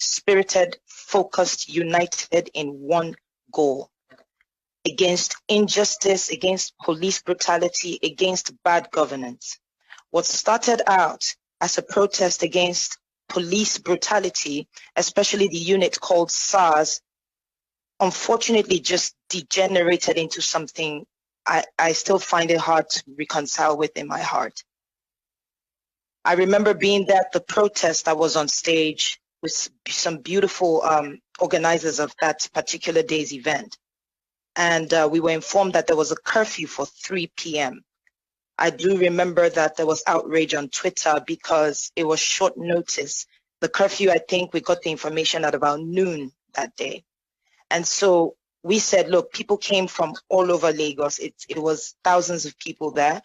spirited, focused, united in one goal: against injustice, against police brutality, against bad governance. What started out as a protest against police brutality, especially the unit called SARS, unfortunately just degenerated into something I still find it hard to reconcile with in my heart. I remember being there at the protest. I was on stage with some beautiful organizers of that particular day's event. And we were informed that there was a curfew for 3 p.m. I do remember that there was outrage on Twitter because it was short notice. The curfew, I think we got the information at about noon that day. And so we said, look, people came from all over Lagos. It was thousands of people there.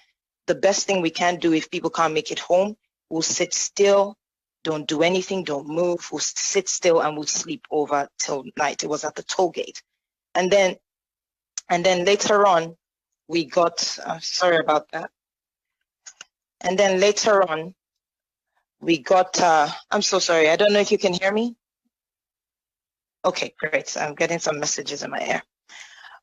The best thing we can do, if people can't make it home, we'll sit still, don't do anything, don't move. We'll sit still and we'll sleep over till night. It was at the toll gate. And then later on, we got, sorry about that. And then later on, we got, I'm so sorry. I don't know if you can hear me. Okay, great. I'm getting some messages in my ear.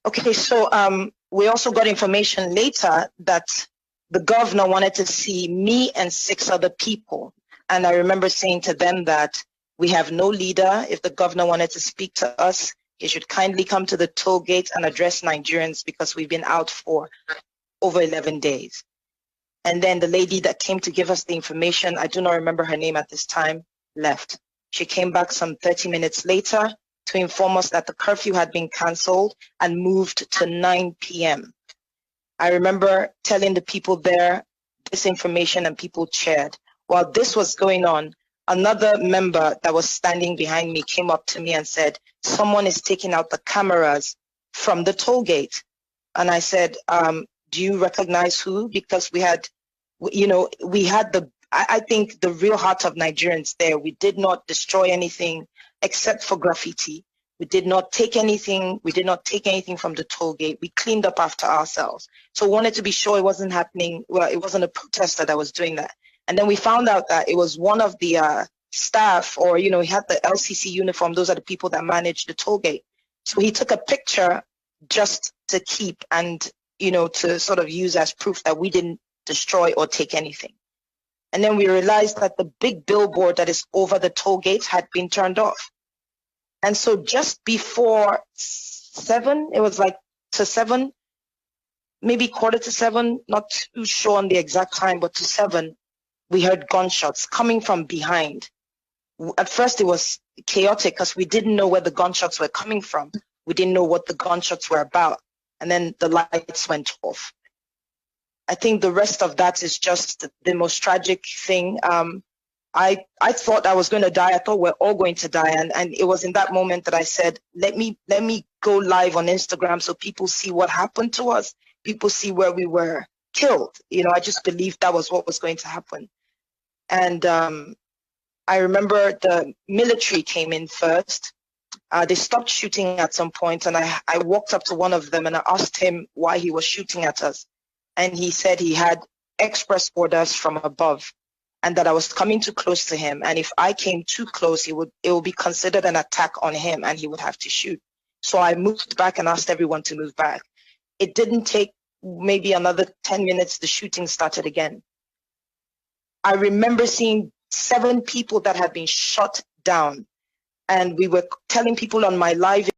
Okay, so we also got information later that the governor wanted to see me and 6 other people. And I remember saying to them that we have no leader. If the governor wanted to speak to us, he should kindly come to the toll gate and address Nigerians because we've been out for over 11 days. And then the lady that came to give us the information, I do not remember her name at this time, left. She came back some 30 minutes later to inform us that the curfew had been canceled and moved to 9 p.m. I remember telling the people there this information and people cheered. While this was going on, another member that was standing behind me came up to me and said, someone is taking out the cameras from the toll gate. And I said, do you recognize who? Because we had, I think the real heart of Nigerians there. We did not destroy anything except for graffiti. We did not take anything. We did not take anything from the toll gate. We cleaned up after ourselves. So we wanted to be sure it wasn't happening. Well, it wasn't a protester that was doing that. And then we found out that it was one of the staff, or, he had the LCC uniform. Those are the people that manage the toll gate. So he took a picture just to keep and, to sort of use as proof that we didn't destroy or take anything. And then we realized that the big billboard that is over the toll gate had been turned off. And so just before 7, it was like to 7, maybe quarter to 7, not too sure on the exact time, but to 7, we heard gunshots coming from behind. At first it was chaotic because we didn't know where the gunshots were coming from. We didn't know what the gunshots were about. And then the lights went off. I think the rest of that is just the most tragic thing. I thought I was going to die. I thought we're all going to die. And it was in that moment that I said, let me go live on Instagram so people see what happened to us. People see where we were killed. I just believed that was what was going to happen. And I remember the military came in first. They stopped shooting at some point, and I walked up to one of them and I asked him why he was shooting at us. And he said he had express orders from above and that I was coming too close to him. And if I came too close, it would be considered an attack on him and he would have to shoot. So I moved back and asked everyone to move back. It didn't take maybe another 10 minutes. The shooting started again. I remember seeing 7 people that had been shot down. And we were telling people on my live